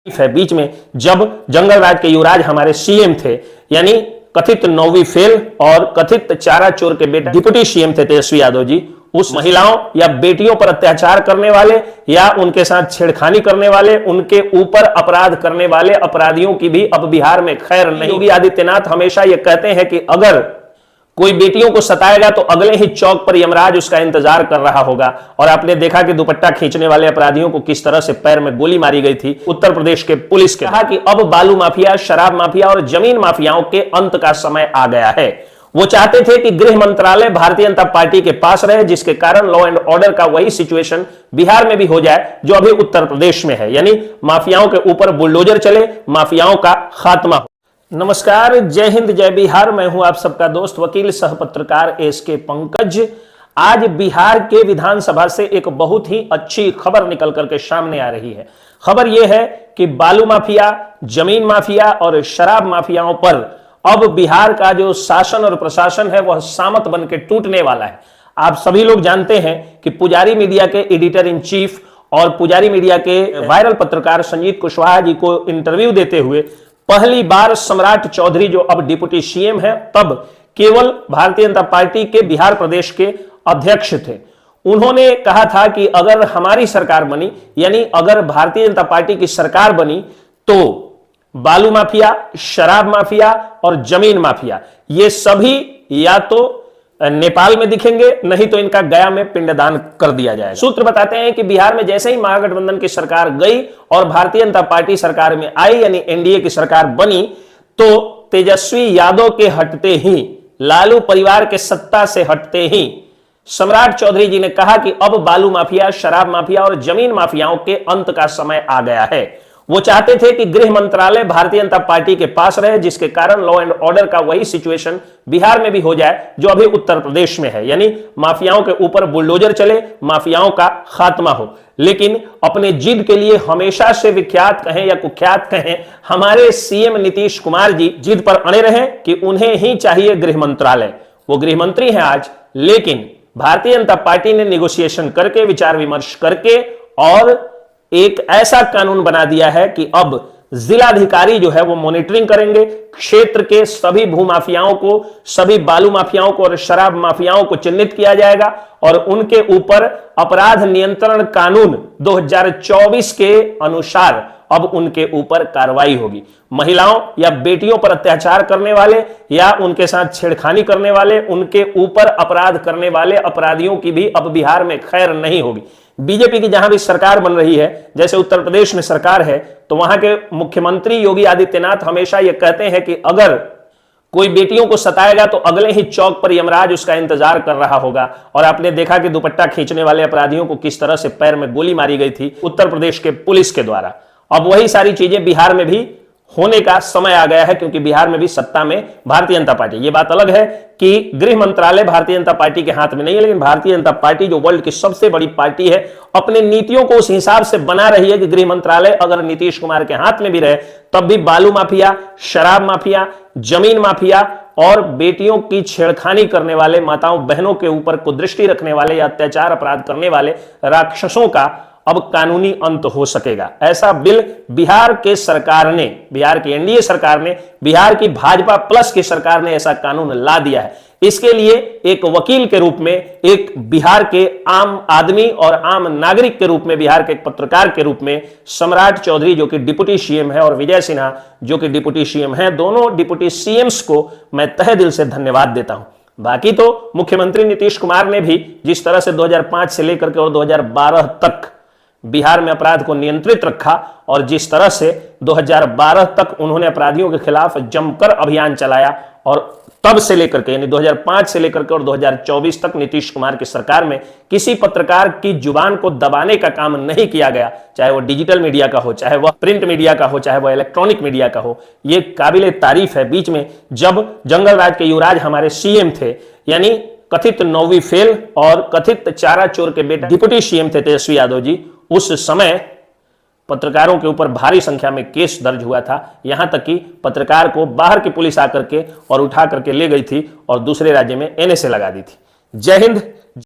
है बीच में जब जंगल राज के युवराज हमारे सीएम थे, यानी कथित 9वीं फेल और कथित चारा चोर के बेटा डिप्टी सीएम थे तेजस्वी यादव जी, उस महिलाओं या बेटियों पर अत्याचार करने वाले या उनके साथ छेड़खानी करने वाले, उनके ऊपर अपराध करने वाले अपराधियों की भी अब बिहार में खैर नहीं। योगी आदित्यनाथ हमेशा यह कहते हैं कि अगर कोई बेटियों को सताएगा तो अगले ही चौक पर यमराज उसका इंतजार कर रहा होगा। और आपने देखा कि दुपट्टा खींचने वाले अपराधियों को किस तरह से पैर में गोली मारी गई थी उत्तर प्रदेश के पुलिस के। कहा कि अब बालू माफिया, शराब माफिया और जमीन माफियाओं के अंत का समय आ गया है। वो चाहते थे कि गृह मंत्रालय भारतीय जनता पार्टी के पास रहे, जिसके कारण लॉ एंड ऑर्डर का वही सिचुएशन बिहार में भी हो जाए जो अभी उत्तर प्रदेश में है, यानी माफियाओं के ऊपर बुलडोजर चले, माफियाओं का खात्मा हो। नमस्कार, जय हिंद, जय बिहार। मैं हूं आप सबका दोस्त वकील सह पत्रकार एसके पंकज। आज बिहार के विधानसभा से एक बहुत ही अच्छी खबर निकल करके सामने आ रही है। खबर यह है कि बालू माफिया, जमीन माफिया और शराब माफियाओं पर अब बिहार का जो शासन और प्रशासन है वह सामत बन के टूटने वाला है। आप सभी लोग जानते हैं कि पुजारी मीडिया के एडिटर इन चीफ और पुजारी मीडिया के वायरल पत्रकार संजीत कुशवाहा जी को इंटरव्यू देते हुए पहली बार सम्राट चौधरी, जो अब डिप्टी सीएम है, तब केवल भारतीय जनता पार्टी के बिहार प्रदेश के अध्यक्ष थे, उन्होंने कहा था कि अगर हमारी सरकार बनी, यानी अगर भारतीय जनता पार्टी की सरकार बनी, तो बालू माफिया, शराब माफिया और जमीन माफिया ये सभी या तो नेपाल में दिखेंगे, नहीं तो इनका गया में पिंडदान कर दिया जाएगा। सूत्र बताते हैं कि बिहार में जैसे ही महागठबंधन की सरकार गई और भारतीय जनता पार्टी सरकार में आई, यानी एनडीए की सरकार बनी, तो तेजस्वी यादव के हटते ही, लालू परिवार के सत्ता से हटते ही सम्राट चौधरी जी ने कहा कि अब बालू माफिया, शराब माफिया और जमीन माफियाओं के अंत का समय आ गया है। वो चाहते थे कि गृह मंत्रालय भारतीय जनता पार्टी के पास रहे, जिसके कारण लॉ एंड ऑर्डर का वही सिचुएशन बिहार में भी हो जाए जो अभी उत्तर प्रदेश में है, यानी माफियाओं के ऊपर बुलडोजर चले, माफियाओं का खात्मा हो। लेकिन अपने जिद के लिए हमेशा से विख्यात कहें या कुख्यात कहें, हमारे सीएम नीतीश कुमार जी जिद पर अड़े रहे कि उन्हें ही चाहिए गृह मंत्रालय। वो गृह मंत्री हैं आज, लेकिन भारतीय जनता पार्टी ने निगोशिएशन करके, विचार विमर्श करके और एक ऐसा कानून बना दिया है कि अब जिलाधिकारी जो है वो मॉनिटरिंग करेंगे, क्षेत्र के सभी भूमाफियाओं को, सभी बालू माफियाओं को और शराब माफियाओं को चिन्हित किया जाएगा और उनके ऊपर अपराध नियंत्रण कानून 2024 के अनुसार अब उनके ऊपर कार्रवाई होगी। महिलाओं या बेटियों पर अत्याचार करने वाले या उनके साथ छेड़खानी करने वाले, उनके ऊपर अपराध करने वाले अपराधियों की भी अब बिहार में खैर नहीं होगी। बीजेपी की जहां भी सरकार बन रही है, जैसे उत्तर प्रदेश में सरकार है, तो वहां के मुख्यमंत्री योगी आदित्यनाथ हमेशा यह कहते हैं कि अगर कोई बेटियों को सताएगा तो अगले ही चौक पर यमराज उसका इंतजार कर रहा होगा। और आपने देखा कि दुपट्टा खींचने वाले अपराधियों को किस तरह से पैर में गोली मारी गई थी उत्तर प्रदेश के पुलिस के द्वारा। अब वही सारी चीजें बिहार में भी होने का समय आ गया है, क्योंकि बिहार में भी सत्ता में भारतीय जनता पार्टी। ये बात अलग है कि गृह मंत्रालय भारतीय जनता पार्टी के हाथ में नहीं है, लेकिन भारतीय जनता पार्टी जो वर्ल्ड की सबसे बड़ी पार्टी है, अपने नीतियों को उस हिसाब से बना रही है कि गृह मंत्रालय अगर नीतीश कुमार के हाथ में भी रहे, तब भी बालू माफिया, शराब माफिया, जमीन माफिया और बेटियों की छेड़खानी करने वाले, माताओं बहनों के ऊपर कुदृष्टि रखने वाले या अत्याचार अपराध करने वाले राक्षसों का अब कानूनी अंत हो सकेगा। ऐसा बिल बिहार के सरकार ने, बिहार की एनडीए सरकार ने, बिहार की भाजपा प्लस की सरकार ने ऐसा कानून ला दिया है। इसके लिए एक वकील के रूप में, एक बिहार के आम आदमी और आम नागरिक के रूप में, बिहार के एक पत्रकार के रूप में सम्राट चौधरी जो कि डिप्टी सीएम है और विजय सिन्हा जो कि डिप्टी सीएम है, दोनों डिप्टी सीएम्स को मैं तहे दिल से धन्यवाद देता हूं। बाकी तो मुख्यमंत्री नीतीश कुमार ने भी जिस तरह से 2005 से लेकर के और 2012 तक बिहार में अपराध को नियंत्रित रखा और जिस तरह से 2012 तक उन्होंने अपराधियों के खिलाफ जमकर अभियान चलाया, और तब से लेकर के, यानी 2005 से लेकर के और 2024 तक नीतीश कुमार की सरकार में किसी पत्रकार की जुबान को दबाने का काम नहीं किया गया, चाहे वो डिजिटल मीडिया का हो, चाहे वह प्रिंट मीडिया का हो, चाहे वह इलेक्ट्रॉनिक मीडिया का हो। ये काबिले तारीफ है। बीच में जब जंगल राज के युवराज हमारे सीएम थे, यानी कथित 9वीं फेल और कथित चारा चोर के बेटा डिप्टी सीएम थे तेजस्वी यादव जी, उस समय पत्रकारों के ऊपर भारी संख्या में केस दर्ज हुआ था। यहां तक कि पत्रकार को बाहर की पुलिस आकर के और उठा करके ले गई थी और दूसरे राज्य में एनएसए लगा दी थी। जय हिंद।